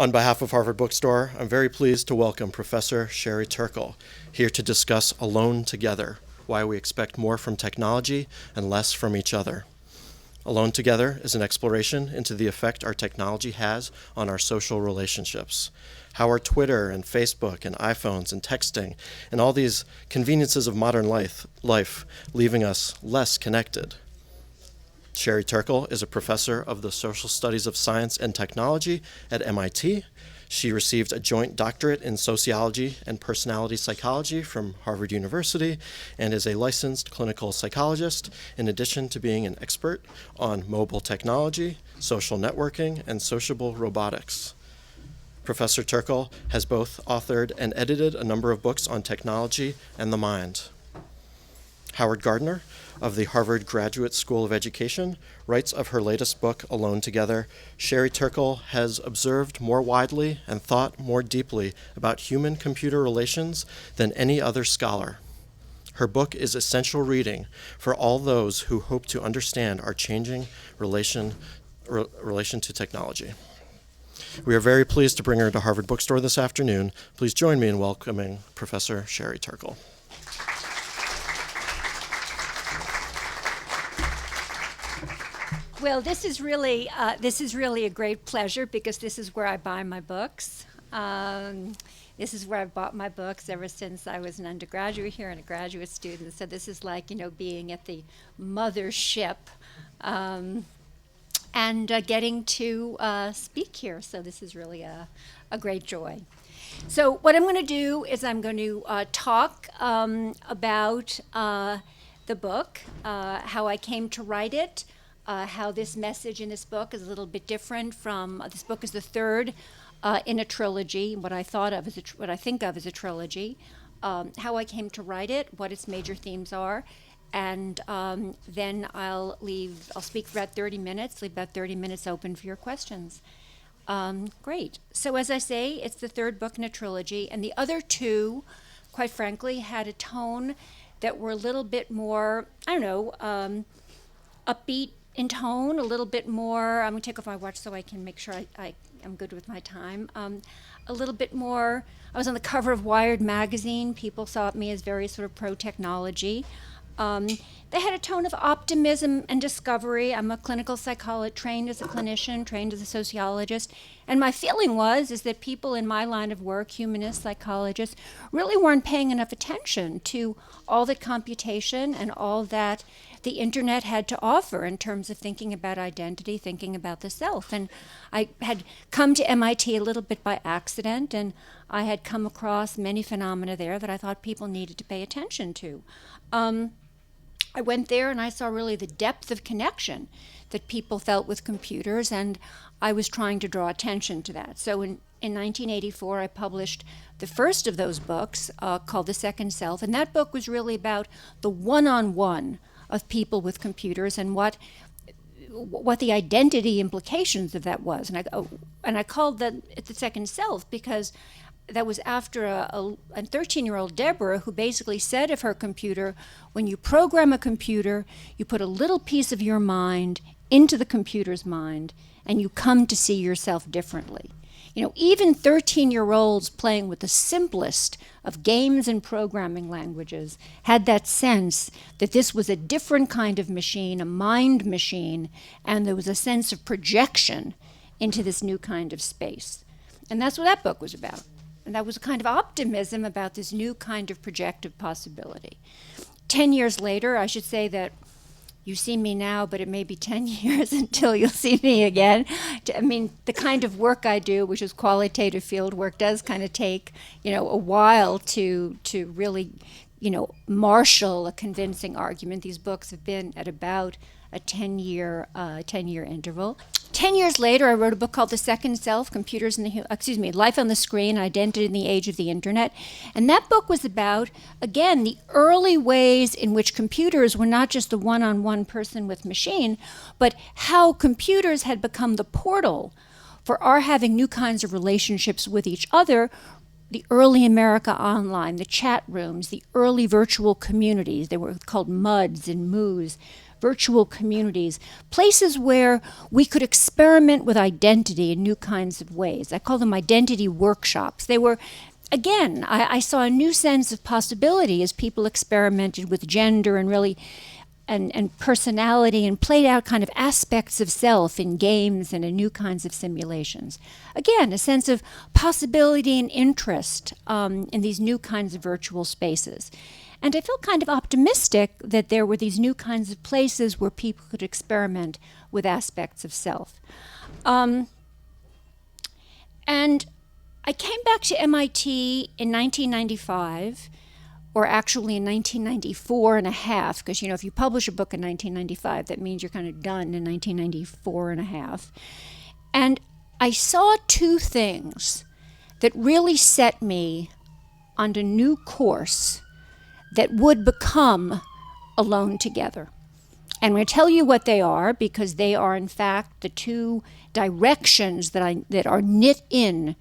On behalf of Harvard Bookstore, I'm very pleased to welcome Professor Sherry Turkle here to discuss Alone Together, why we expect more from technology and less from each other. Alone Together is an exploration into the effect our technology has on our social relationships, how our Twitter and Facebook and iPhones and texting and all these conveniences of modern life leaving us less connected. Sherry Turkle is a professor of the Social Studies of Science and Technology at MIT. She received a joint doctorate in sociology and personality psychology from Harvard University and is a licensed clinical psychologist, in addition to being an expert on mobile technology, social networking, and sociable robotics. Professor Turkle has both authored and edited a number of books on technology and the mind. Howard Gardner of the Harvard Graduate School of Education writes of her latest book, Alone Together, Sherry Turkle has observed more widely and thought more deeply about human-computer relations than any other scholar. Her book is essential reading for all those who hope to understand our changing relation to technology. We are very pleased to bring her to Harvard Bookstore this afternoon. Please join me in welcoming Professor Sherry Turkle. Well, this is really a great pleasure because this is where I buy my books. This is where I've bought my books ever since I was an undergraduate here and a graduate student. So this is like, being at the mothership and getting to speak here. So this is really a great joy. So what I'm going to do is I'm going to talk about the book, how I came to write it, how this message in this book is a little bit different from this book is the third in a trilogy. What I think of as a trilogy, how I came to write it, what its major themes are, and then I'll speak for about 30 minutes. Leave about 30 minutes open for your questions. Great. So as I say, it's the third book in a trilogy, and the other two, quite frankly, had a tone that were a little bit more, upbeat in tone, a little bit more, I'm going to take off my watch so I can make sure I'm good with my time, a little bit more, I was on the cover of Wired magazine, people saw me as very sort of pro-technology. They had a tone of optimism and discovery. I'm a clinical psychologist, trained as a clinician, trained as a sociologist, and my feeling is that people in my line of work, humanists, psychologists, really weren't paying enough attention to all that computation and all that the internet had to offer in terms of thinking about identity, thinking about the self. And I had come to MIT a little bit by accident, and I had come across many phenomena there that I thought people needed to pay attention to. I went there and I saw really the depth of connection that people felt with computers, and I was trying to draw attention to that. So in 1984, I published the first of those books called The Second Self, and that book was really about the one-on-one of people with computers and what the identity implications of that was. And I called that The Second Self because that was after a 13-year-old Deborah who basically said of her computer, when you program a computer, you put a little piece of your mind into the computer's mind and you come to see yourself differently. Even 13-year-olds playing with the simplest of games and programming languages had that sense that this was a different kind of machine, a mind machine, and there was a sense of projection into this new kind of space. And that's what that book was about. And that was a kind of optimism about this new kind of projective possibility. 10 years later, I should say that you see me now, but it may be 10 years until you'll see me again. The kind of work I do, which is qualitative field work, does kind of take, a while to really, marshal a convincing argument. These books have been at about a 10-year interval. 10 years later, I wrote a book called The Second Self, Life on the Screen, Identity in the Age of the Internet. And that book was about, again, the early ways in which computers were not just the one-on-one person with machine, but how computers had become the portal for our having new kinds of relationships with each other, the early America Online, the chat rooms, the early virtual communities. They were called MUDs and MOOs. virtual communities, places where we could experiment with identity in new kinds of ways. I call them identity workshops. They were, again, I saw a new sense of possibility as people experimented with gender and really and personality and played out kind of aspects of self in games and in new kinds of simulations. Again, a sense of possibility and interest in these new kinds of virtual spaces. And I felt kind of optimistic that there were these new kinds of places where people could experiment with aspects of self. And I came back to MIT in 1995, or actually in 1994 and a half, because, if you publish a book in 1995, that means you're kind of done in 1994 and a half. And I saw two things that really set me on a new course that would become Alone Together. And I'm going to tell you what they are, because they are, in fact, the two directions that are knit in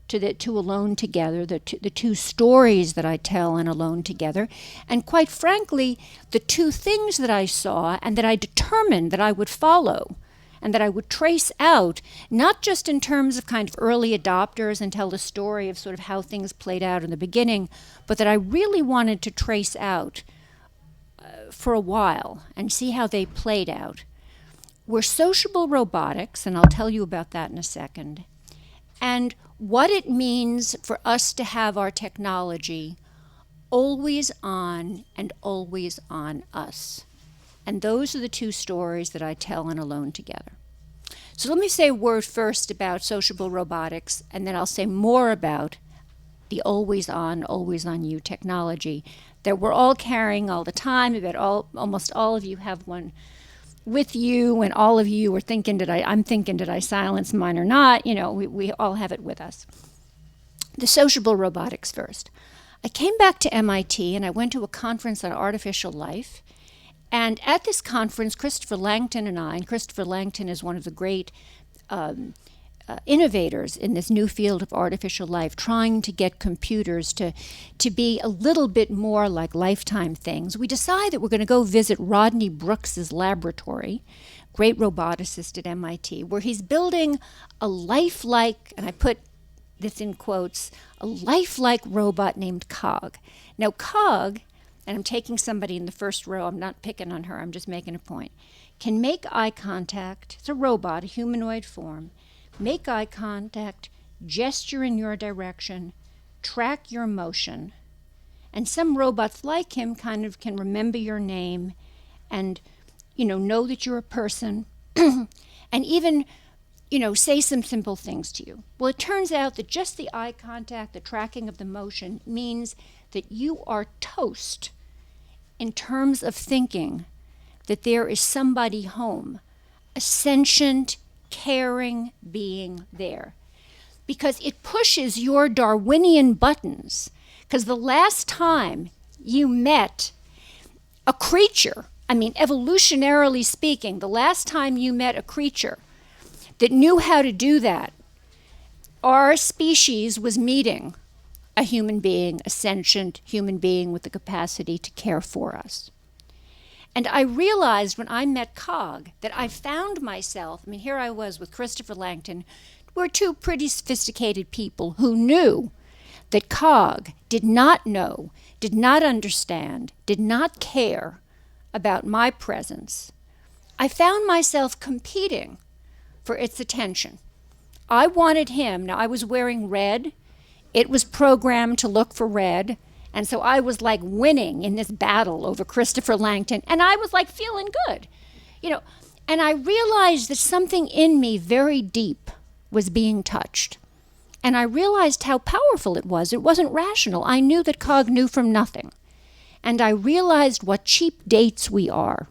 to Alone Together, the two stories that I tell in Alone Together, and quite frankly, the two things that I saw and that I determined that I would follow and that I would trace out, not just in terms of kind of early adopters and tell the story of sort of how things played out in the beginning, but that I really wanted to trace out for a while and see how they played out, were sociable robotics, and I'll tell you about that in a second, and what it means for us to have our technology always on and always on us. And those are the two stories that I tell in Alone Together. So let me say a word first about sociable robotics, and then I'll say more about the always on you technology that we're all carrying all the time. I bet almost all of you have one with you, and all of you are thinking, did I silence mine or not? We all have it with us. The sociable robotics first. I came back to MIT and I went to a conference on artificial life. And at this conference, Christopher Langton is one of the great innovators in this new field of artificial life, trying to get computers to be a little bit more like lifetime things. We decide that we're going to go visit Rodney Brooks's laboratory, great roboticist at MIT, where he's building a lifelike, and I put this in quotes, a lifelike robot named Cog. Now, Cog, and I'm taking somebody in the first row, I'm not picking on her, I'm just making a point, can make eye contact. It's a robot, a humanoid form. Make eye contact, gesture in your direction, track your motion. And some robots like him kind of can remember your name and, know that you're a person and even, say some simple things to you. Well, it turns out that just the eye contact, the tracking of the motion, means that you are toast in terms of thinking that there is somebody home, a sentient, caring being there, because it pushes your Darwinian buttons. Because the last time you met a creature, evolutionarily speaking, the last time you met a creature that knew how to do that, our species was meeting a human being, a sentient human being with the capacity to care for us. And I realized when I met Cog that I found myself, here I was with Christopher Langton. We're two pretty sophisticated people who knew that Cog did not know, did not understand, did not care about my presence. I found myself competing for its attention. I wanted him. Now, I was wearing red. It was programmed to look for red. And so I was like winning in this battle over Christopher Langton, and I was like feeling good, and I realized that something in me very deep was being touched. And I realized how powerful it was. It wasn't rational. I knew that Cog knew from nothing. And I realized what cheap dates we are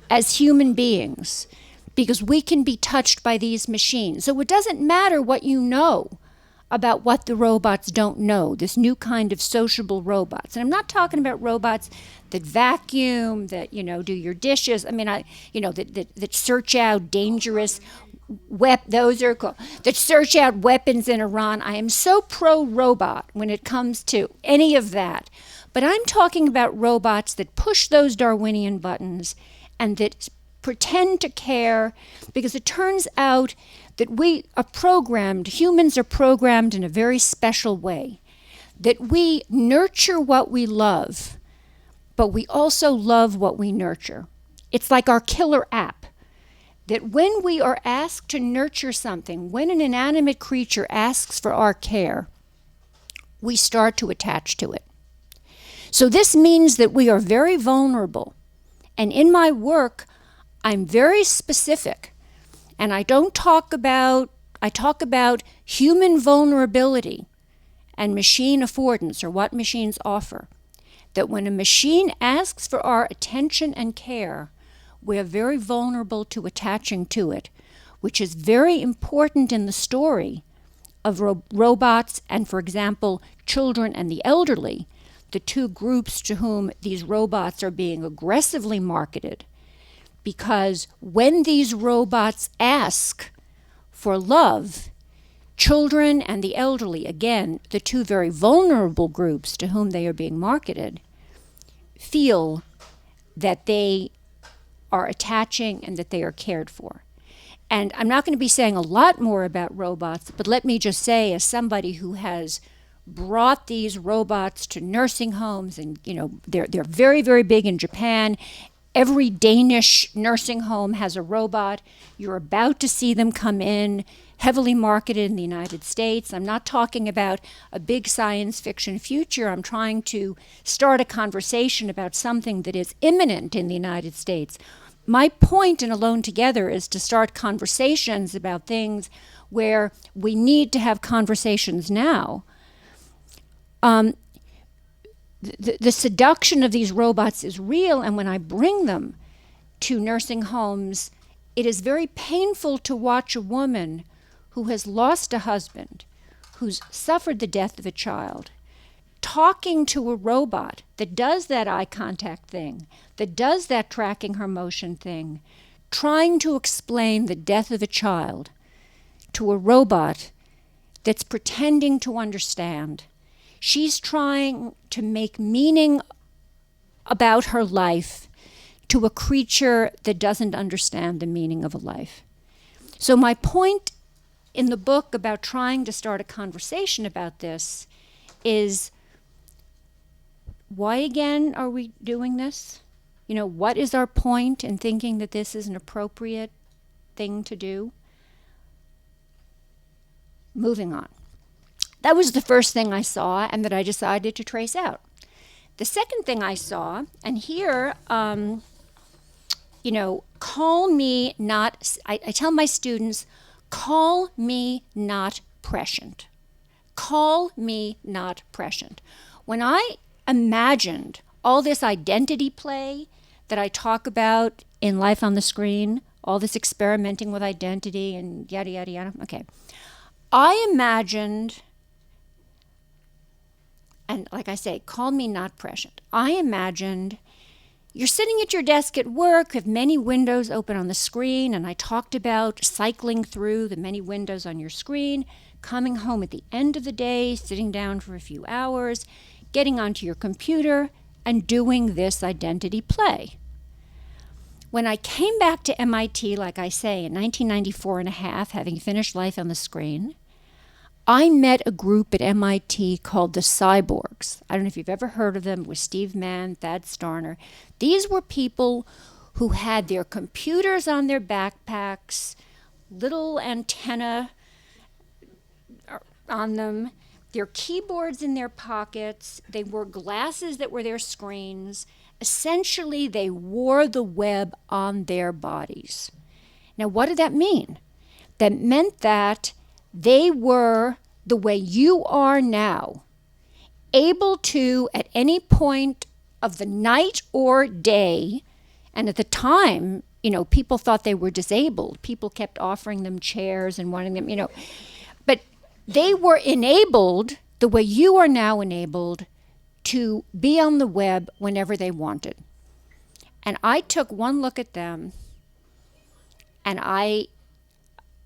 as human beings, because we can be touched by these machines. So it doesn't matter what you know about what the robots don't know, this new kind of sociable robots. And I'm not talking about robots that vacuum, that, do your dishes. That search out dangerous those are cool. That search out weapons in Iran. I am so pro-robot when it comes to any of that. But I'm talking about robots that push those Darwinian buttons and that pretend to care, because it turns out that humans are programmed in a very special way, that we nurture what we love, but we also love what we nurture. It's like our killer app, that when we are asked to nurture something, when an inanimate creature asks for our care, we start to attach to it. So this means that we are very vulnerable. And in my work, I'm very specific. And I talk about human vulnerability and machine affordance, or what machines offer. That when a machine asks for our attention and care, we're very vulnerable to attaching to it, which is very important in the story of robots and, for example, children and the elderly, the two groups to whom these robots are being aggressively marketed. Because when these robots ask for love, children and the elderly, again, the two very vulnerable groups to whom they are being marketed, feel that they are attaching and that they are cared for. And I'm not going to be saying a lot more about robots, but let me just say, as somebody who has brought these robots to nursing homes, and they're very, very big in Japan. Every Danish nursing home has a robot. You're about to see them come in, heavily marketed in the United States. I'm not talking about a big science fiction future. I'm trying to start a conversation about something that is imminent in the United States. My point in Alone Together is to start conversations about things where we need to have conversations now. The seduction of these robots is real, and when I bring them to nursing homes, it is very painful to watch a woman who has lost a husband, who's suffered the death of a child, talking to a robot that does that eye contact thing, that does that tracking her motion thing, trying to explain the death of a child to a robot that's pretending to understand. She's trying to make meaning about her life to a creature that doesn't understand the meaning of a life. So my point in the book about trying to start a conversation about this is, why again are we doing this? What is our point in thinking that this is an appropriate thing to do? Moving on. That was the first thing I saw and that I decided to trace out. The second thing I saw, and here, call me not, I tell my students, call me not prescient. Call me not prescient. When I imagined all this identity play that I talk about in Life on the Screen, all this experimenting with identity and yada, yada, yada, okay. I imagined, and like I say, call me not prescient. I imagined you're sitting at your desk at work with many windows open on the screen, and I talked about cycling through the many windows on your screen, coming home at the end of the day, sitting down for a few hours, getting onto your computer, and doing this identity play. When I came back to MIT, like I say, in 1994 and a half, having finished Life on the Screen, I met a group at MIT called the Cyborgs. I don't know if you've ever heard of them. It was Steve Mann, Thad Starner. These were people who had their computers on their backpacks, little antenna on them, their keyboards in their pockets. They wore glasses that were their screens. Essentially, they wore the web on their bodies. Now, what did that mean? That meant that they were, the way you are now, able to, at any point of the night or day, and at the time, people thought they were disabled. People kept offering them chairs and wanting them, but they were enabled, the way you are now enabled, to be on the web whenever they wanted. And I took one look at them, and I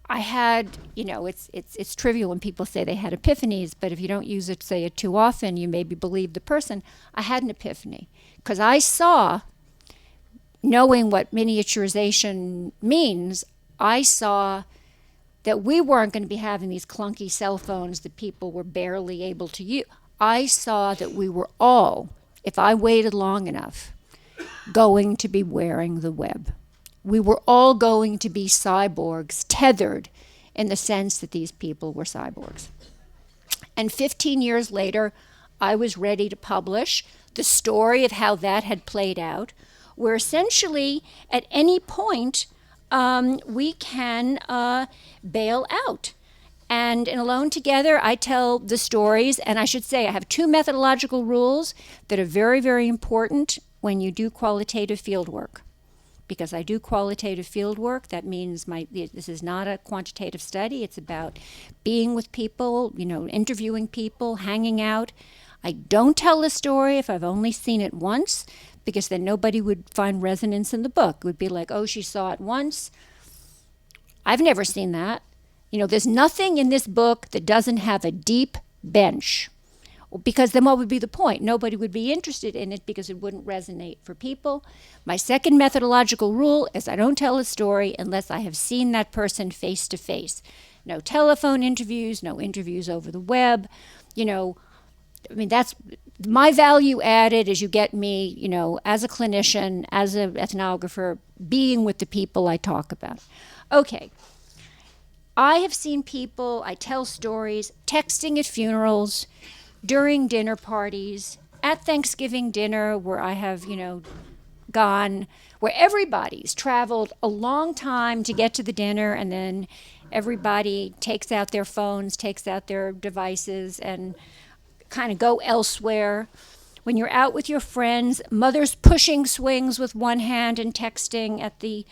had, it's trivial when people say they had epiphanies, but if you don't say it too often, you maybe believe the person. I had an epiphany because I saw knowing what miniaturization means, I saw that we weren't going to be having these clunky cell phones that people were barely able to use. I saw that we were all, if I waited long enough, going to be wearing the web. We were all going to be cyborgs, tethered in the sense that these people were cyborgs. And 15 years later, I was ready to publish the story of how that had played out, where essentially at any point we can bail out. And in Alone Together, I tell the stories, and I should say I have two methodological rules that are very, very important when you do qualitative field work. Because I do qualitative field work, that means this is not a quantitative study. It's about being with people, interviewing people, hanging out. I don't tell a story if I've only seen it once, because then nobody would find resonance in the book. It would be like, oh, she saw it once. I've never seen that. There's nothing in this book that doesn't have a deep bench. Because then what would be the point? Nobody would be interested in it because it wouldn't resonate for people. My second methodological rule is I don't tell a story unless I have seen that person face to face. No telephone interviews, no interviews over the web. That's my value added is you get me, as a clinician, as an ethnographer, being with the people I talk about. Okay. I have seen people, I tell stories, texting at funerals, during dinner parties, at Thanksgiving dinner where I have, gone, where everybody's traveled a long time to get to the dinner, and then everybody takes out their phones, takes out their devices, and kind of go elsewhere. When you're out with your friends, mothers pushing swings with one hand and texting at the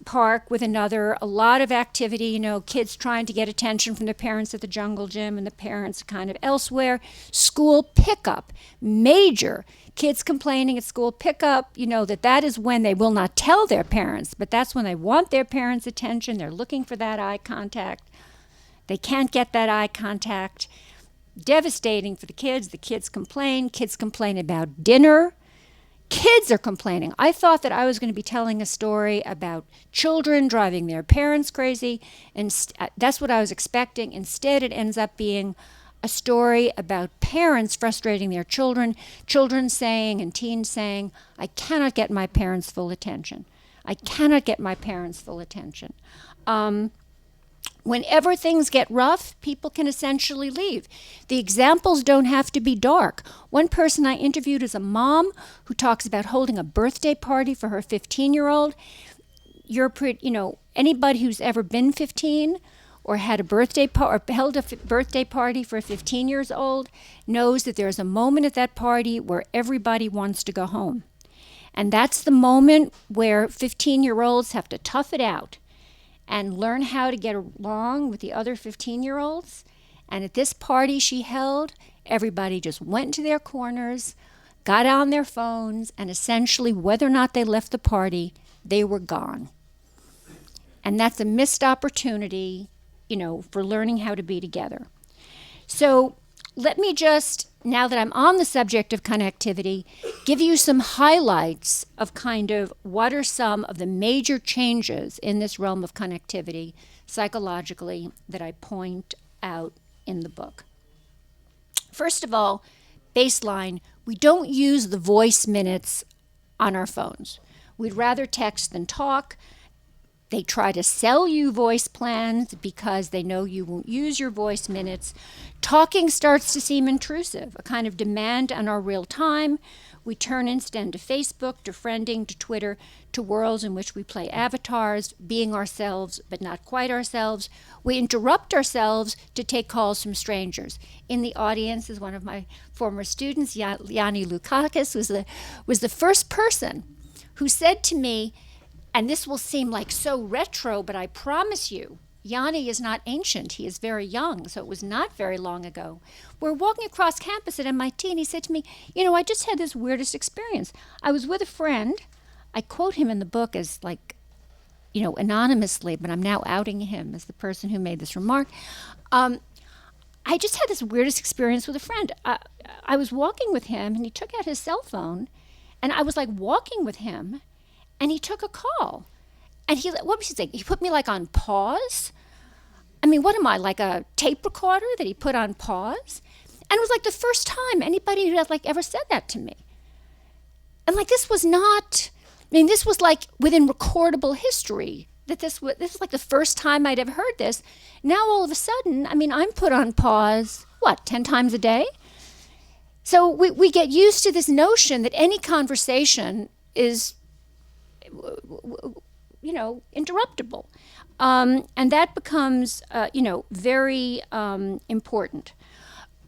park with another, a lot of activity, kids trying to get attention from their parents at the jungle gym and the parents kind of elsewhere. School pickup, major. Kids complaining at school pickup, that is when they will not tell their parents, but that's when they want their parents' attention. They're looking for that eye contact. They can't get that eye contact. Devastating for the kids. The kids complain. Kids complain about dinner. Kids are complaining. I thought that I was going to be telling a story about children driving their parents crazy, and that's what I was expecting. Instead, it ends up being a story about parents frustrating their children, children saying and teens saying, I cannot get my parents' full attention. I cannot get my parents' full attention. Whenever things get rough, people can essentially leave. The examples don't have to be dark. One person I interviewed is a mom who talks about holding a birthday party for her 15-year-old. Anybody who's ever been 15 or had a birthday or held a birthday party for 15 years old knows that there's a moment at that party where everybody wants to go home. And that's the moment where 15-year-olds have to tough it out and learn how to get along with the other 15-year-olds. And at this party she held, everybody just went to their corners, got on their phones, and essentially, whether or not they left the party, they were gone. And that's a missed opportunity, for learning how to be together. So let me just, now that I'm on the subject of connectivity, give you some highlights of kind of what are some of the major changes in this realm of connectivity psychologically that I point out in the book. First of all, baseline, we don't use the voice minutes on our phones. We'd rather text than talk. They try to sell you voice plans because they know you won't use your voice minutes. Talking starts to seem intrusive, a kind of demand on our real time. We turn instead to Facebook, to friending, to Twitter, to worlds in which we play avatars, being ourselves but not quite ourselves. We interrupt ourselves to take calls from strangers. In the audience is one of my former students, Yanni Lukakis, was the first person who said to me, and this will seem like so retro, but I promise you, Yanni is not ancient. He is very young, so it was not very long ago. We're walking across campus at MIT, and he said to me, I just had this weirdest experience. I was with a friend. I quote him in the book as anonymously, but I'm now outing him as the person who made this remark. I just had this weirdest experience with a friend. I was walking with him, and he took out his cell phone, And I was like walking with him, and he took a call. And what was he saying? He put me like on pause. I mean, what am I, like a tape recorder that he put on pause? And it was like the first time anybody had like ever said that to me. And like this was like within recordable history that this was like the first time I'd ever heard this. Now all of a sudden, I mean, I'm put on pause, 10 times a day? So we get used to this notion that any conversation is, interruptible. And that becomes, very important.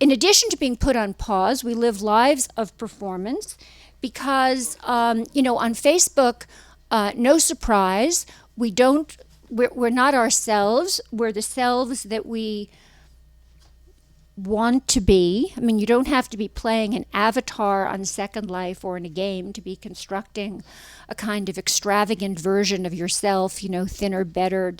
In addition to being put on pause, we live lives of performance because, on Facebook, no surprise, we're not ourselves. We're the selves that we want to be. I mean, you don't have to be playing an avatar on Second Life or in a game to be constructing a kind of extravagant version of yourself, thinner, better,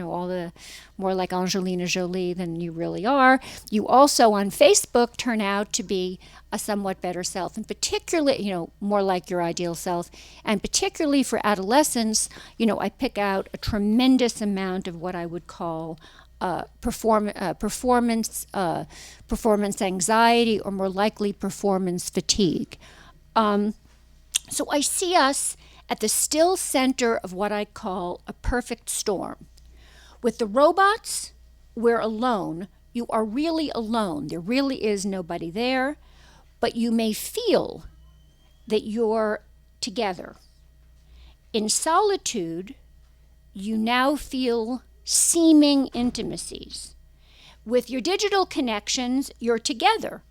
all the more like Angelina Jolie than you really are. You also on Facebook turn out to be a somewhat better self, and particularly, more like your ideal self. And particularly for adolescents, I pick out a tremendous amount of what I would call performance anxiety, or more likely performance fatigue. So I see us at the still center of what I call a perfect storm. With the robots, we're alone. You are really alone. There really is nobody there, but you may feel that you're together. In solitude, you now feel seeming intimacies. With your digital connections, you're together.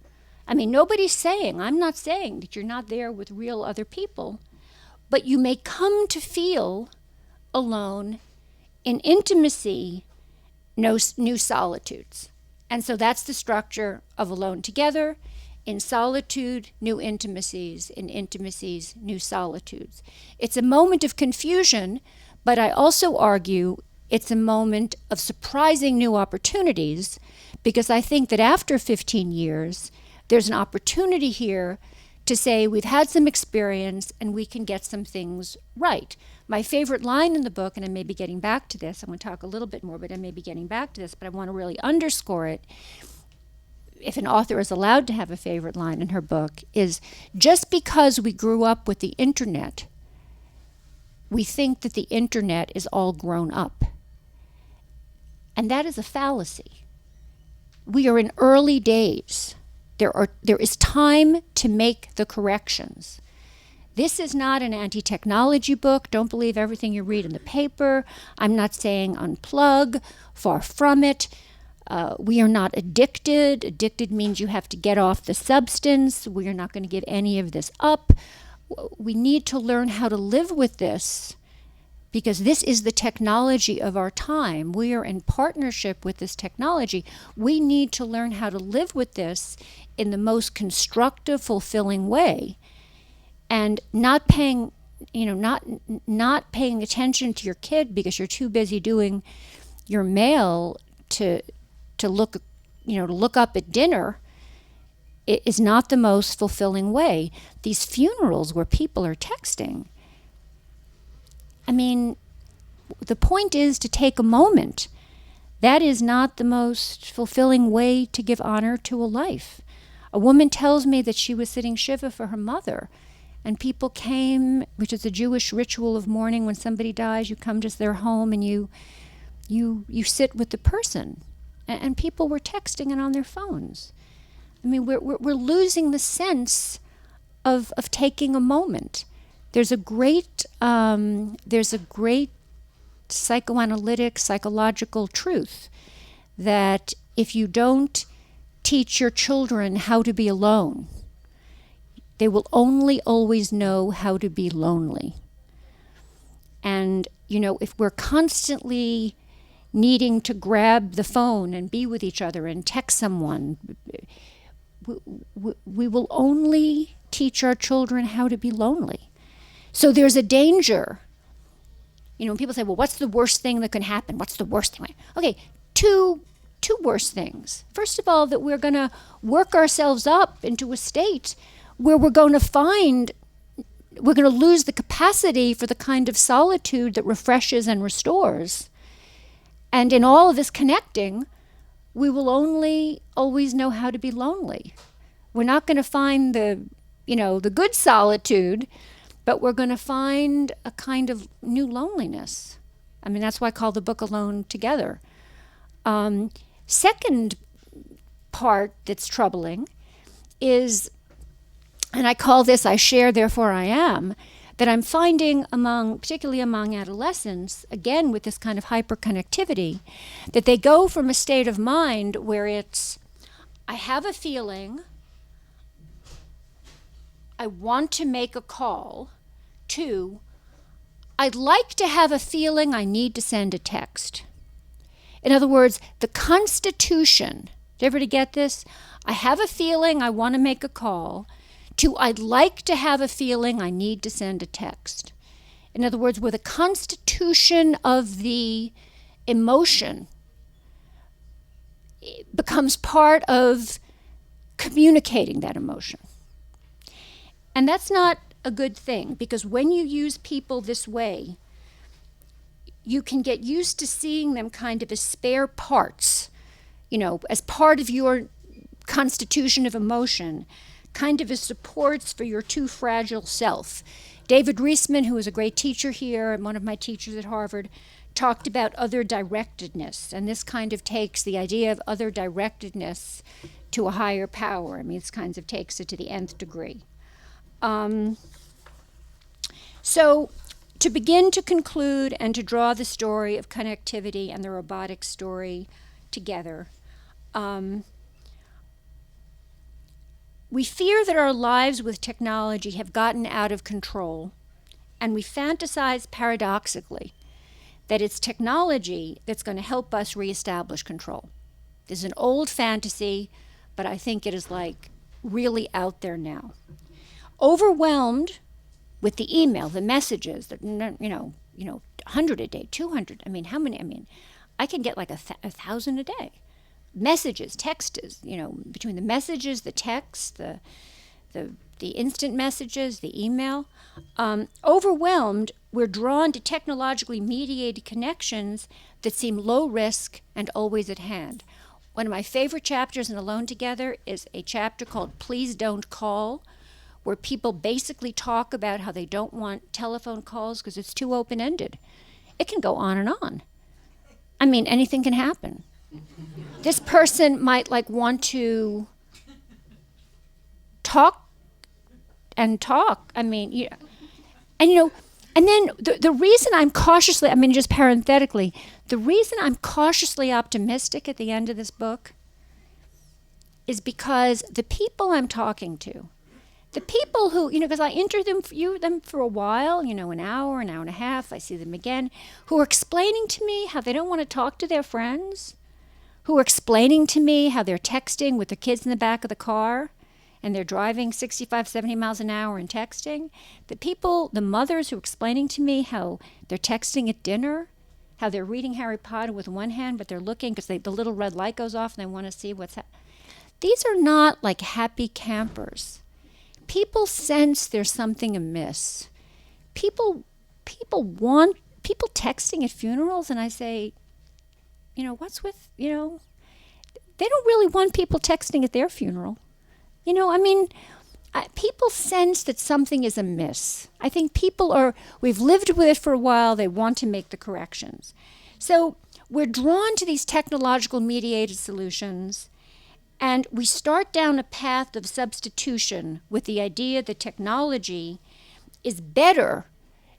I mean, I'm not saying that you're not there with real other people, but you may come to feel alone. In intimacy, no new solitudes. And so that's the structure of alone together. In solitude, new intimacies. In intimacies, new solitudes. It's a moment of confusion, but I also argue it's a moment of surprising new opportunities, because I think that after 15 years, there's an opportunity here to say we've had some experience and we can get some things right. My favorite line in the book, and I may be getting back to this, I'm going to talk a little bit more, but I may be getting back to this, but I want to really underscore it. If an author is allowed to have a favorite line in her book, is just because we grew up with the internet, we think that the internet is all grown up. And that is a fallacy. We are in early days. There is time to make the corrections. This is not an anti-technology book. Don't believe everything you read in the paper. I'm not saying unplug. Far from it. We are not addicted. Addicted means you have to get off the substance. We are not going to give any of this up. We need to learn how to live with this, because this is the technology of our time. We are in partnership with this technology. We need to learn how to live with this in the most constructive, fulfilling way, and not paying attention to your kid because you're too busy doing your mail to look up at dinner. It is not the most fulfilling way. These funerals where people are texting, I mean, the point is to take a moment. That is not the most fulfilling way to give honor to a life. A woman tells me that she was sitting Shiva for her mother, and people came, which is a Jewish ritual of mourning. When somebody dies, you come to their home and you sit with the person. And people were texting and on their phones. I mean, we're losing the sense of taking a moment. There's a great psychoanalytic, psychological truth that if you don't teach your children how to be alone, they will only always know how to be lonely. And, if we're constantly needing to grab the phone and be with each other and text someone, we will only teach our children how to be lonely. So there's a danger. When people say, well, what's the worst thing that can happen? What's the worst thing? Okay, two worst things. First of all, that we're going to work ourselves up into a state where we're going to find we're going to lose the capacity for the kind of solitude that refreshes and restores. And in all of this connecting, we will only always know how to be lonely. We're not going to find the good solitude, but we're going to find a kind of new loneliness. I mean, that's why I call the book Alone Together. Second part that's troubling is, and I call this I share, therefore I am, that I'm finding particularly among adolescents, again with this kind of hyperconnectivity, that they go from a state of mind where it's, I have a feeling, I want to make a call, to, I'd like to have a feeling I need to send a text. In other words, the constitution, did everybody get this? I have a feeling I want to make a call, to I'd like to have a feeling I need to send a text. In other words, where the constitution of the emotion becomes part of communicating that emotion. And that's not a good thing, because when you use people this way, you can get used to seeing them kind of as spare parts, as part of your constitution of emotion, kind of as supports for your too fragile self. David Reisman, who was a great teacher here and one of my teachers at Harvard, talked about other directedness, and this kind of takes the idea of other directedness to a higher power. I mean, this kind of takes it to the nth degree. So to begin to conclude and to draw the story of connectivity and the robotics story together, we fear that our lives with technology have gotten out of control, and we fantasize paradoxically that it's technology that's going to help us reestablish control. This is an old fantasy, but I think it is really out there now. Overwhelmed with the email, the messages, that 100 a day, 200. I mean, how many? I mean, I can get 1,000 a day. Messages, texts, between the messages, the texts, the instant messages, the email. Overwhelmed, we're drawn to technologically mediated connections that seem low risk and always at hand. One of my favorite chapters in Alone Together is a chapter called Please Don't Call, where people basically talk about how they don't want telephone calls because it's too open-ended. It can go on and on. I mean, anything can happen. This person might want to talk. I mean, and then the reason I'm cautiously, just parenthetically, the reason I'm cautiously optimistic at the end of this book is because the people I'm talking to, the people who, because I interview them for a while, an hour and a half, I see them again, who are explaining to me how they don't want to talk to their friends, who are explaining to me how they're texting with their kids in the back of the car, and they're driving 65, 70 miles an hour and texting. The mothers who are explaining to me how they're texting at dinner, how they're reading Harry Potter with one hand, but they're looking because the little red light goes off and they want to see what's happening. These are not happy campers. People sense there's something amiss. People texting at funerals, and I say, what's with, they don't really want people texting at their funeral. People sense that something is amiss. I think we've lived with it for a while, they want to make the corrections. So we're drawn to these technological mediated solutions, and we start down a path of substitution with the idea that technology is better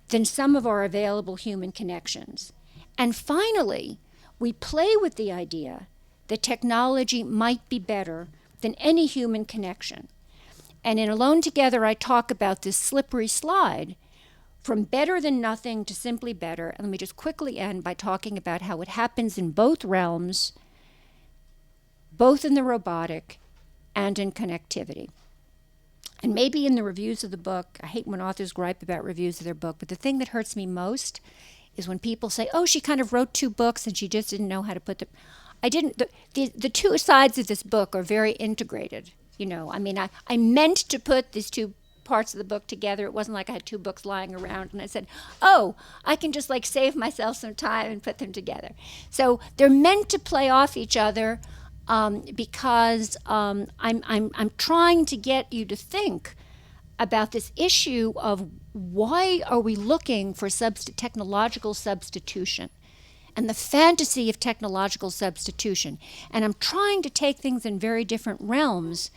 than some of our available human connections. And finally, we play with the idea that technology might be better than any human connection. And in Alone Together, I talk about this slippery slide from better than nothing to simply better. And let me just quickly end by talking about how it happens in both realms, both in the robotic and in connectivity. And maybe in the reviews of the book, I hate when authors gripe about reviews of their book, but the thing that hurts me most is when people say, oh, she kind of wrote 2 books and she just didn't know how to put them. The 2 sides of this book are very integrated. I meant to put these 2 parts of the book together. It wasn't like I had two books lying around and I said, oh, I can just like save myself some time and put them together. So they're meant to play off each other, because I'm trying to get you to think about this issue of why are we looking for technological substitution and the fantasy of technological substitution. And I'm trying to take things in very different realms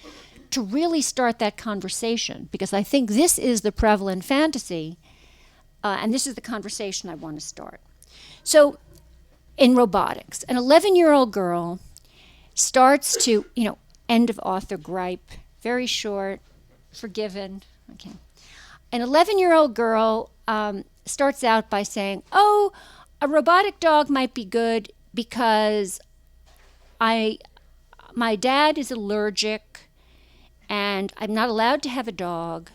to really start that conversation, because I think this is the prevalent fantasy, and this is the conversation I want to start. So in robotics, an 11-year-old girl starts to, end of author gripe, very short, forgiven. Okay. An 11-year-old girl starts out by saying, oh, a robotic dog might be good because my dad is allergic and I'm not allowed to have a dog,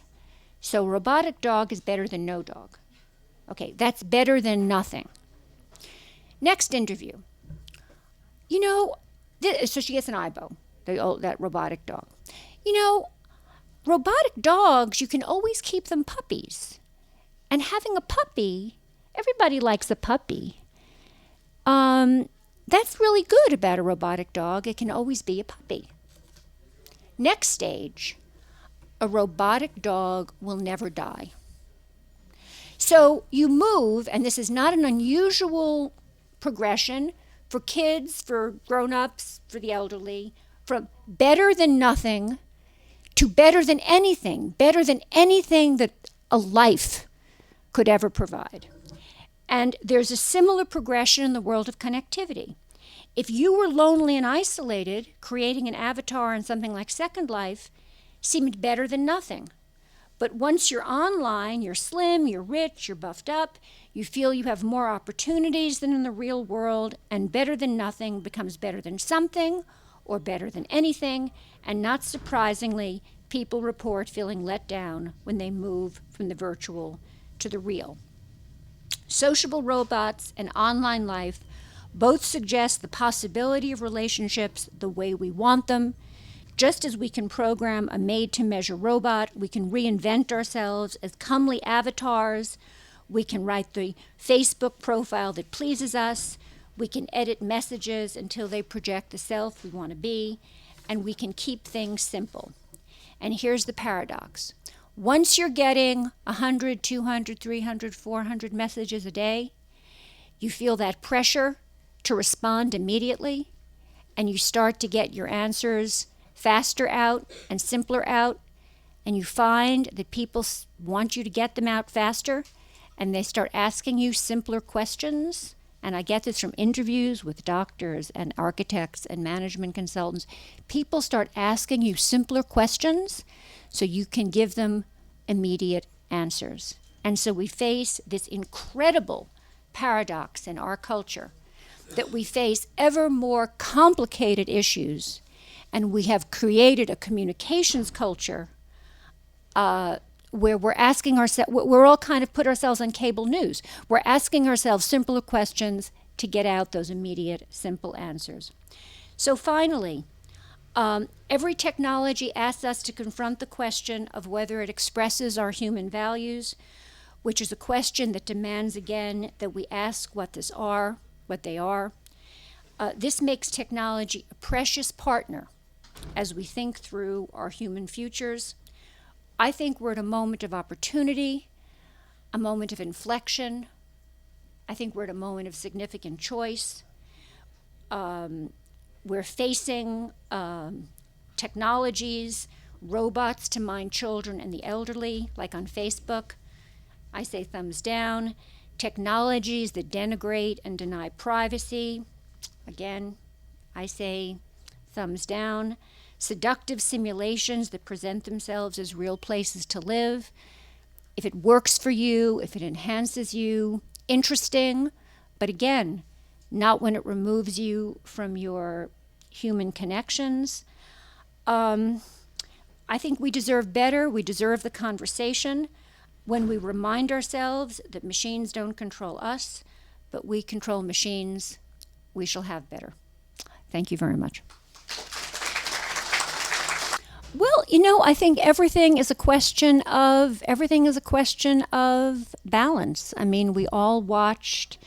so robotic dog is better than no dog. Okay, that's better than nothing. Next interview. So she gets an IBO, that robotic dog. Robotic dogs, you can always keep them puppies. And having a puppy, everybody likes a puppy. That's really good about a robotic dog. It can always be a puppy. Next stage, a robotic dog will never die. So you move, and this is not an unusual progression for kids, for grown-ups, for the elderly, from better than nothing to better than anything that a life could ever provide. And there's a similar progression in the world of connectivity. If you were lonely and isolated, creating an avatar in something like Second Life seemed better than nothing. But once you're online, you're slim, you're rich, you're buffed up, you feel you have more opportunities than in the real world, and better than nothing becomes better than something or better than anything, and not surprisingly, people report feeling let down when they move from the virtual to the real. Sociable robots and online life both suggest the possibility of relationships the way we want them. Just as we can program a made-to-measure robot, we can reinvent ourselves as comely avatars. We can write the Facebook profile that pleases us. We can edit messages until they project the self we want to be. And we can keep things simple. And here's the paradox. Once you're getting 100, 200, 300, 400 messages a day, you feel that pressure to respond immediately, and you start to get your answers faster out and simpler out, and you find that people want you to get them out faster, and they start asking you simpler questions. And I get this from interviews with doctors and architects and management consultants. People start asking you simpler questions so you can give them immediate answers. And so we face this incredible paradox in our culture that we face ever more complicated issues, and we have created a communications culture where we're asking ourselves, we're all kind of put ourselves on cable news. We're asking ourselves simpler questions to get out those immediate, simple answers. So finally, every technology asks us to confront the question of whether it expresses our human values, which is a question that demands again that we ask what they are. This makes technology a precious partner as we think through our human futures. I think we're at a moment of opportunity, a moment of inflection. I think we're at a moment of significant choice. We're facing technologies, robots to mind children and the elderly, like on Facebook. I say thumbs down. Technologies that denigrate and deny privacy. Again, I say thumbs down. Seductive simulations that present themselves as real places to live. If it works for you, if it enhances you, interesting, but again, not when it removes you from your human connections. I think we deserve better. We deserve the conversation when we remind ourselves that machines don't control us, but we control machines. We shall have better. Thank you very much. Well, I think everything is a question of balance. I mean, we all watched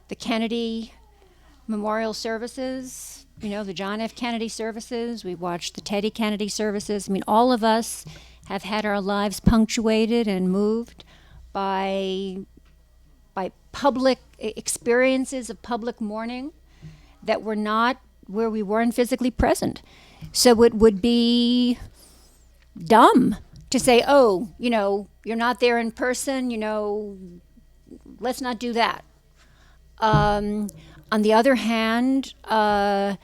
the Kennedy memorial services, the John F. Kennedy services. We watched the Teddy Kennedy services. I mean, all of us have had our lives punctuated and moved by public experiences of public mourning that were not where we weren't physically present. So it would be dumb to say, oh, you're not there in person, let's not do that. On the other hand, to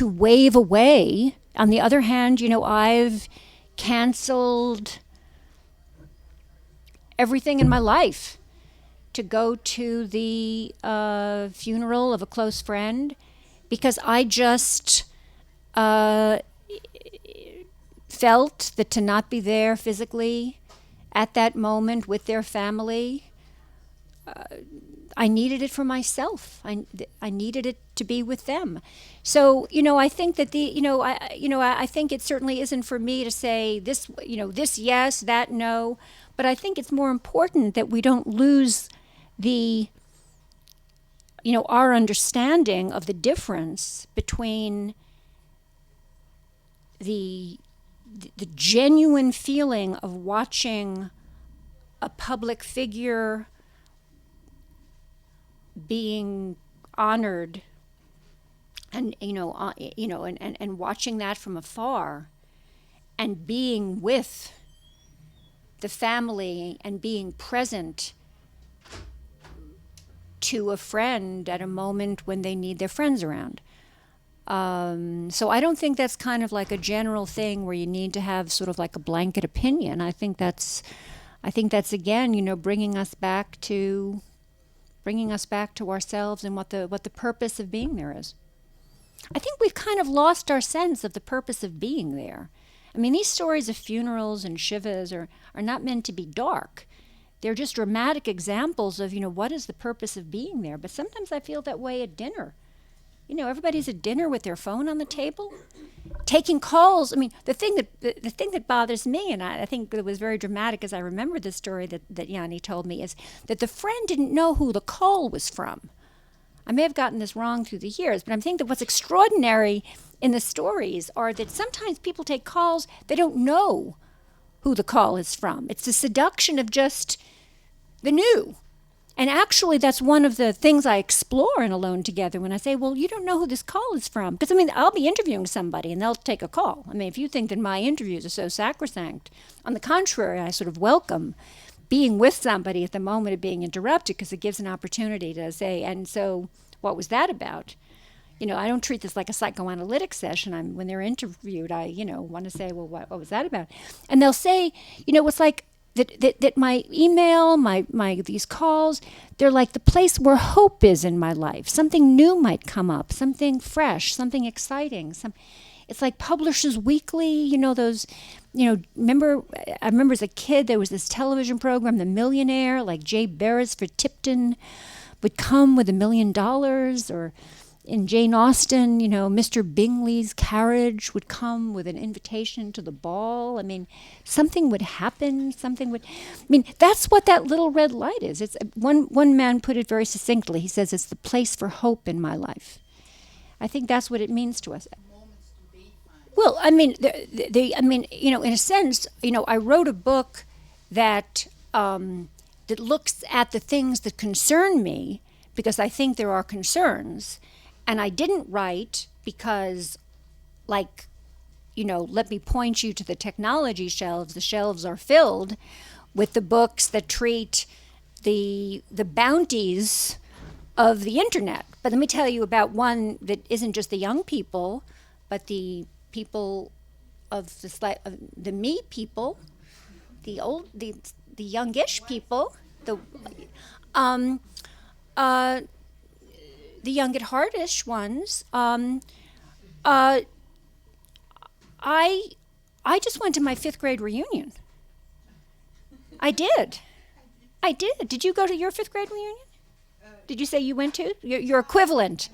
wave away, on the other hand, I've canceled everything in my life to go to the funeral of a close friend because I just felt that to not be there physically at that moment with their family, I needed it for myself. I needed it to be with them. So I think that I think it certainly isn't for me to say this this yes, that no, but I think it's more important that we don't lose the our understanding of the difference between the genuine feeling of watching a public figure being honored and and watching that from afar and being with the family and being present to a friend at a moment when they need their friends around. So I don't think that's kind of like a general thing where you need to have sort of like a blanket opinion. I think that's again, bringing us back to ourselves and what the purpose of being there is. I think we've kind of lost our sense of the purpose of being there. I mean, these stories of funerals and shivas are not meant to be dark. They're just dramatic examples of, what is the purpose of being there. But sometimes I feel that way at dinner. Everybody's at dinner with their phone on the table, taking calls. I mean, the thing that bothers me, and I think it was very dramatic as I remember the story that Yanni told me, is that the friend didn't know who the call was from. I may have gotten this wrong through the years, but I think that what's extraordinary in the stories are that sometimes people take calls, they don't know who the call is from. It's the seduction of just the new. And actually, that's one of the things I explore in Alone Together when I say, well, you don't know who this call is from. Because, I'll be interviewing somebody and they'll take a call. If you think that my interviews are so sacrosanct, on the contrary, I sort of welcome being with somebody at the moment of being interrupted because it gives an opportunity to say, and so what was that about? I don't treat this like a psychoanalytic session. When they're interviewed, I, want to say, well, what was that about? And they'll say, it's like, that my email, my these calls, they're like the place where hope is in my life. Something new might come up, something fresh, something exciting. It's like Publishers Weekly, those, I remember as a kid there was this television program, The Millionaire, like Jay Beresford Tipton would come with $1 million, or in Jane Austen, Mr. Bingley's carriage would come with an invitation to the ball. Something would happen. That's what that little red light is. It's one man put it very succinctly. He says it's the place for hope in my life. I think that's what it means to us. Well, in a sense, I wrote a book that that looks at the things that concern me because I think there are concerns. And I didn't write because, let me point you to the technology shelves. The shelves are filled with the books that treat the bounties of the internet. But let me tell you about one that isn't just the young people, but the people of the me people, the youngish people, the young at heartish ones. I just went to my 5th grade reunion. I did. Did you go to your 5th grade reunion? Did you say you went to? Your equivalent.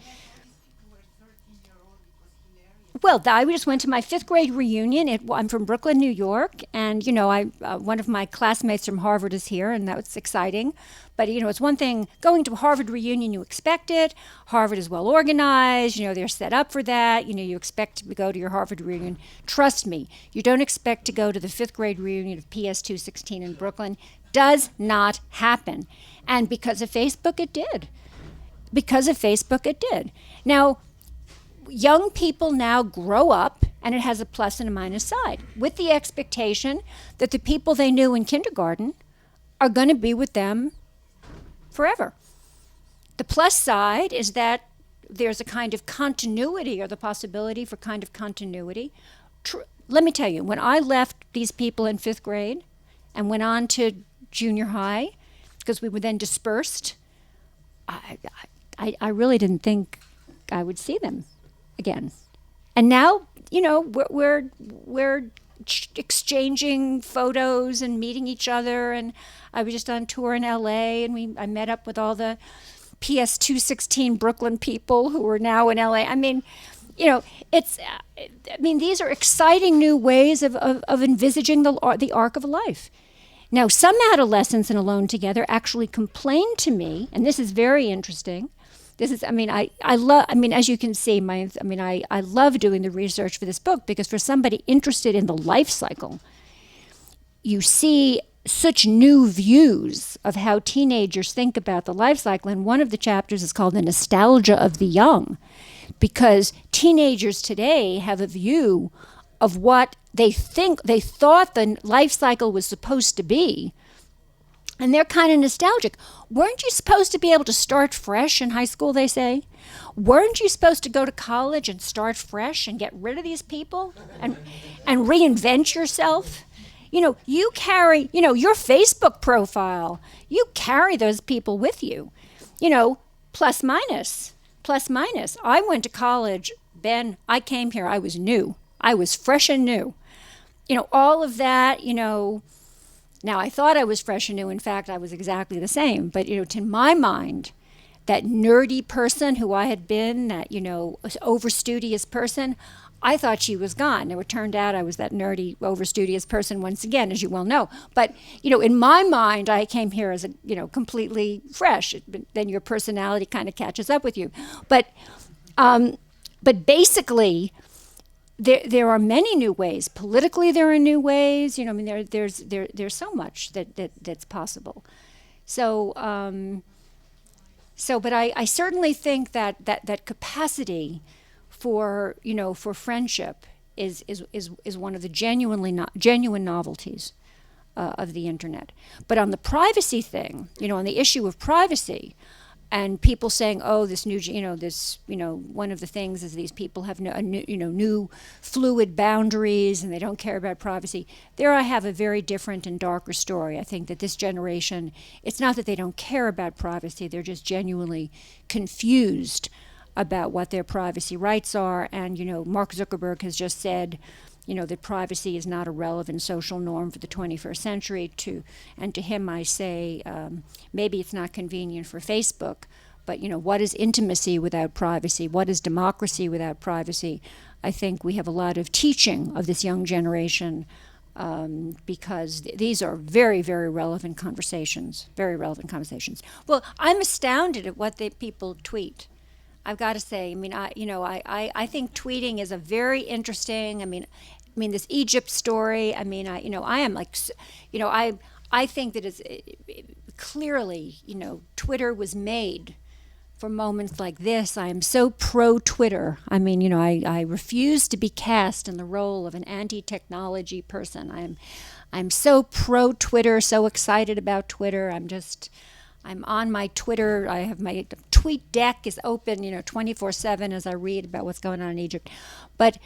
Well, I just went to my fifth grade reunion. I'm from Brooklyn, New York, and one of my classmates from Harvard is here, and that was exciting. But it's one thing going to a Harvard reunion; you expect it. Harvard is well organized. They're set up for that. You expect to go to your Harvard reunion. Trust me, you don't expect to go to the fifth grade reunion of PS 216 in Brooklyn. Does not happen, and because of Facebook, it did. Because of Facebook, it did. Now, young people now grow up, and it has a plus and a minus side, with the expectation that the people they knew in kindergarten are going to be with them forever. The plus side is that there's a kind of continuity, or the possibility for kind of continuity. Let me tell you, when I left these people in fifth grade and went on to junior high, because we were then dispersed, I really didn't think I would see them again. And now, we're exchanging photos and meeting each other. And I was just on tour in LA, and I met up with all the PS 216 Brooklyn people who are now in LA. These are exciting new ways of envisaging the arc of a life. Now, some adolescents in Alone Together actually complained to me, and this is very interesting. This is, as you can see, I love doing the research for this book, because for somebody interested in the life cycle, you see such new views of how teenagers think about the life cycle. And one of the chapters is called The Nostalgia of the Young, because teenagers today have a view of what they thought the life cycle was supposed to be. And they're kind of nostalgic. Weren't you supposed to be able to start fresh in high school, they say? Weren't you supposed to go to college and start fresh and get rid of these people and reinvent yourself? You carry, your Facebook profile, you carry those people with you, plus minus. I went to college, Ben, I came here, I was new. I was fresh and new. All of that, now, I thought I was fresh and new. In fact, I was exactly the same. But, to my mind, that nerdy person who I had been, that, overstudious person, I thought she was gone. Now, it turned out I was that nerdy, overstudious person once again, as you well know. But, in my mind, I came here as completely fresh. Then your personality kind of catches up with you. But basically, there are many new ways. Politically, there are new ways. There's so much that's possible. So, but I certainly think that capacity for friendship is one of the genuine novelties of the internet. But on the privacy thing, on the issue of privacy. And people saying, "Oh, this new, one of the things is these people have new fluid boundaries, and they don't care about privacy." There, I have a very different and darker story. I think that this generation, it's not that they don't care about privacy; they're just genuinely confused about what their privacy rights are. And Mark Zuckerberg has just said, that privacy is not a relevant social norm for the 21st century. And to him, I say, maybe it's not convenient for Facebook, but what is intimacy without privacy? What is democracy without privacy? I think we have a lot of teaching of this young generation, because these are very, very relevant conversations. Very relevant conversations. Well, I'm astounded at what people tweet. I've got to say, I think tweeting is a very interesting. This Egypt story. I am like, I think that it's clearly, Twitter was made for moments like this. I am so pro-Twitter. I refuse to be cast in the role of an anti-technology person. I'm so pro-Twitter, so excited about Twitter. I'm on my Twitter. I have my tweet deck is open, 24/7 as I read about what's going on in Egypt. But,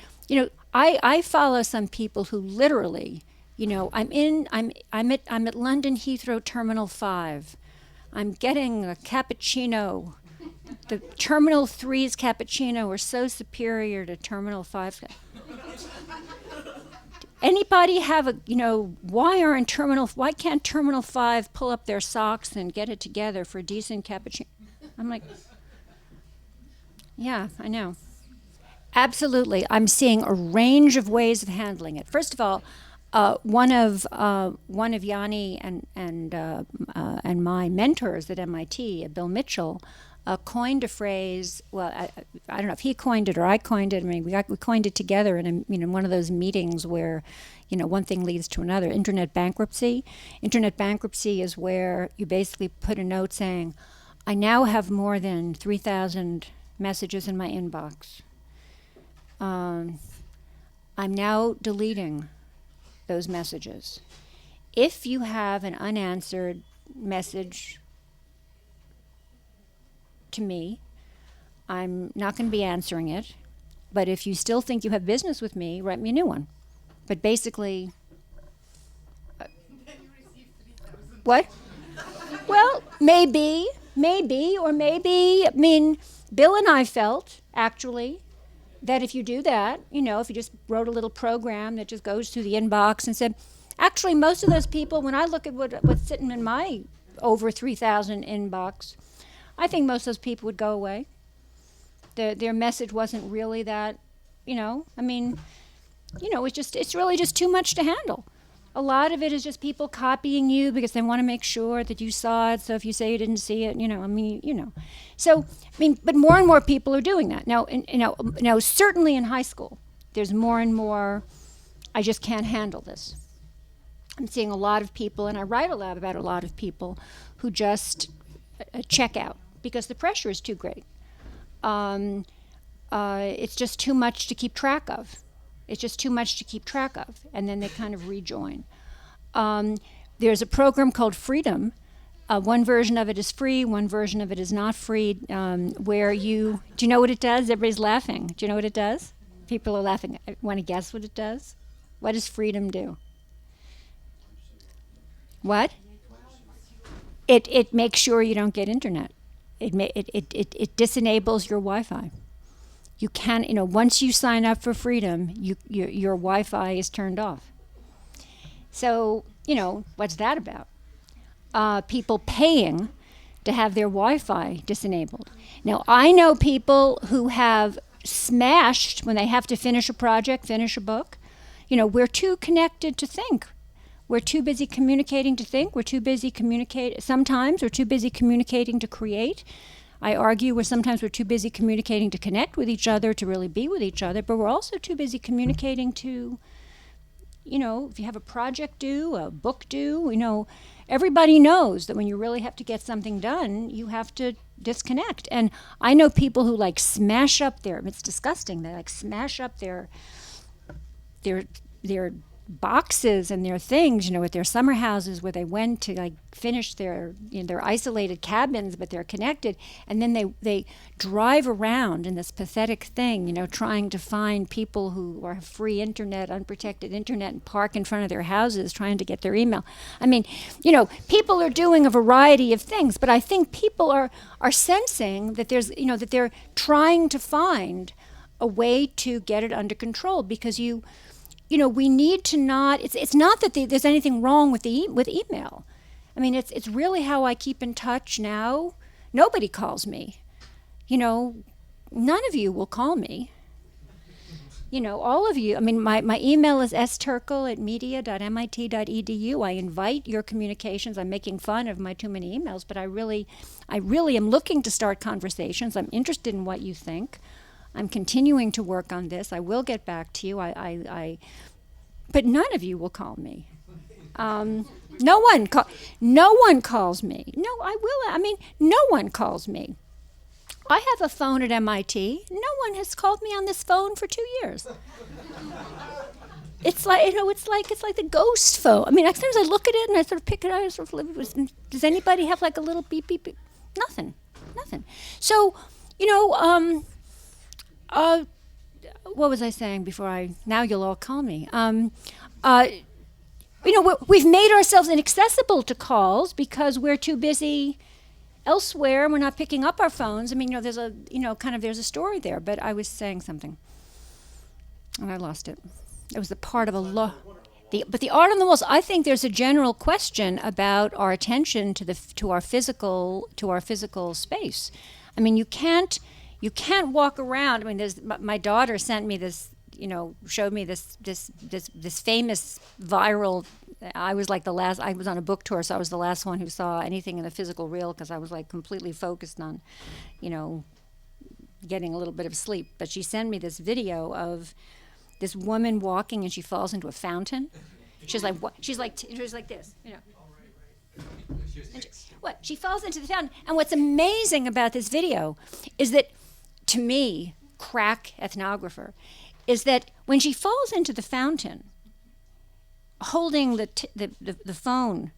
I follow some people who literally, I'm at London Heathrow Terminal 5. I'm getting a cappuccino. The Terminal 3's cappuccino are so superior to Terminal 5's. Anybody have why can't Terminal 5 pull up their socks and get it together for a decent cappuccino? I'm like, yeah, I know. Absolutely. I'm seeing a range of ways of handling it. First of all, one of Yanni and my mentors at MIT, Bill Mitchell, coined a phrase. Well, I don't know if he coined it or I coined it. I mean, we coined it together in one of those meetings where, one thing leads to another. Internet bankruptcy. Internet bankruptcy is where you basically put a note saying, "I now have more than 3,000 messages in my inbox. I'm now deleting those messages. If you have an unanswered message to me, I'm not going to be answering it. But if you still think you have business with me, write me a new one." But basically, what? Well, maybe, or maybe, I mean, Bill and I felt, actually, that if you do that, if you just wrote a little program that just goes through the inbox and said, actually, most of those people, when I look at what's sitting in my over 3,000 inbox, I think most of those people would go away. Their message wasn't really that, it's really just too much to handle. A lot of it is just people copying you because they want to make sure that you saw it. So if you say you didn't see it, So, but more and more people are doing that. Now, certainly in high school, there's more and more, I just can't handle this. I'm seeing a lot of people, and I write a lot about a lot of people who just check out because the pressure is too great. It's just too much to keep track of. And then they kind of rejoin. There's a program called Freedom. One version of it is free, one version of it is not free, where do you know what it does? Everybody's laughing. Do you know what it does? People are laughing. Want to guess what it does? What does Freedom do? What? It makes sure you don't get internet. It disenables your Wi-Fi. You can, once you sign up for Freedom, your Wi-Fi is turned off. So, what's that about? People paying to have their Wi-Fi disenabled. Now, I know people who have smashed when they have to finish a project, finish a book. We're too connected to think. We're too busy communicating to think. Sometimes we're too busy communicating to create. I argue sometimes we're too busy communicating to connect with each other, to really be with each other, but we're also too busy communicating to, if you have a project due, a book due, everybody knows that when you really have to get something done, you have to disconnect. And I know people who smash up it's disgusting, they smash up their boxes and their things, at their summer houses where they went to finish their isolated cabins, but they're connected, and then they drive around in this pathetic thing, trying to find people who are free internet, unprotected internet, and park in front of their houses trying to get their email. People are doing a variety of things, but I think people are sensing that there's, that they're trying to find a way to get it under control because we need to not. It's not that there's anything wrong with email. It's really how I keep in touch now. Nobody calls me. None of you will call me. All of you. My email is sturkle@media.mit.edu. I invite your communications. I'm making fun of my too many emails, but I really am looking to start conversations. I'm interested in what you think. I'm continuing to work on this. I will get back to you. But none of you will call me. No one calls me. No, I will. No one calls me. I have a phone at MIT. No one has called me on this phone for 2 years. It's like the ghost phone. Sometimes I look at it and I sort of pick it up. Does anybody have a little beep beep beep? Nothing. So, what was I saying before now you'll all call me. We've made ourselves inaccessible to calls because we're too busy elsewhere. We're not picking up our phones. There's a story there, but I was saying something and I lost it. It was the part of a law. But the art on the walls, I think there's a general question about our attention to our physical space. You can't walk around. I mean, my daughter sent me this, showed me this famous viral. I was like the last. I was on a book tour, so I was the last one who saw anything in the physical real because I was like completely focused on, getting a little bit of sleep. But she sent me this video of this woman walking, and she falls into a fountain. She's like, what? She's like this, She falls into the fountain. And what's amazing about this video is that, to me, crack ethnographer, is that when she falls into the fountain, holding the phone,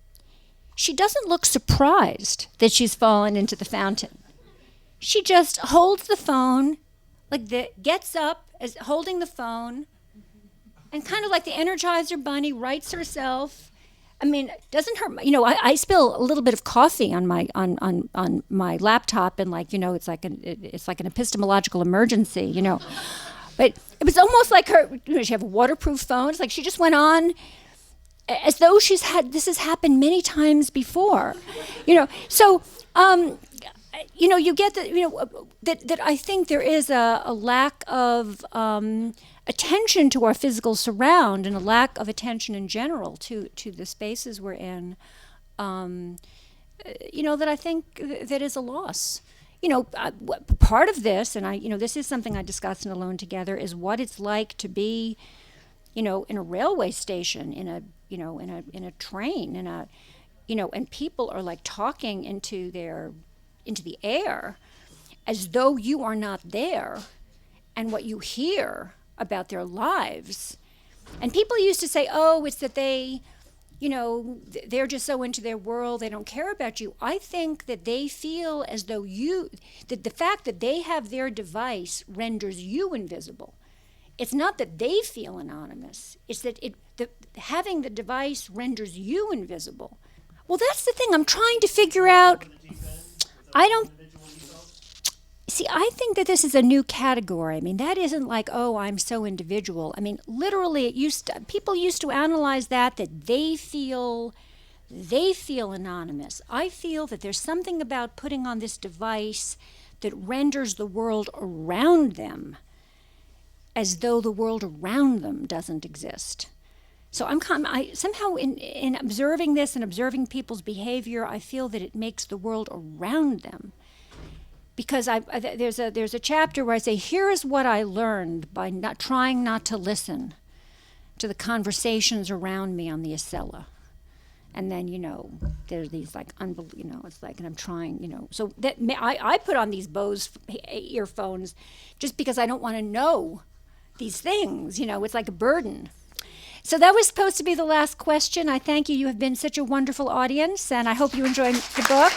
she doesn't look surprised that she's fallen into the fountain. She just holds the phone, gets up as holding the phone, and kind of like the Energizer Bunny, writes herself. I mean, doesn't her? I spill a little bit of coffee on my on my laptop, and it's like an epistemological emergency, But it was almost like her. She have a waterproof phone. It's like she just went on, as though this has happened many times before, So, you get that I think there is a lack of attention to our physical surround and a lack of attention in general to the spaces we're in, that I think that is a loss. Part of this, and this is something I discussed in Alone Together, is what it's like to be, in a railway station, in a train, and people are like talking into the air as though you are not there, and what you hear about their lives. And people used to say, oh, it's that they, they're just so into their world, they don't care about you. I think that they feel as though that the fact that they have their device renders you invisible. It's not that they feel anonymous, it's that having the device renders you invisible. Well, that's the thing I'm trying to figure out. I think that this is a new category. I mean, that isn't like, oh, I'm so individual. I mean, literally, people used to analyze that they feel anonymous. I feel that there's something about putting on this device that renders the world around them as though the world around them doesn't exist. So I somehow in observing this and observing people's behavior, I feel that it makes the world around them. Because there's a chapter where I say, here is what I learned by trying not to listen to the conversations around me on the Acela. And then, there's these it's like, and I'm trying, so that I put on these Bose earphones just because I don't want to know these things, it's like a burden. So that was supposed to be the last question. I thank you. You have been such a wonderful audience, and I hope you enjoyed the book.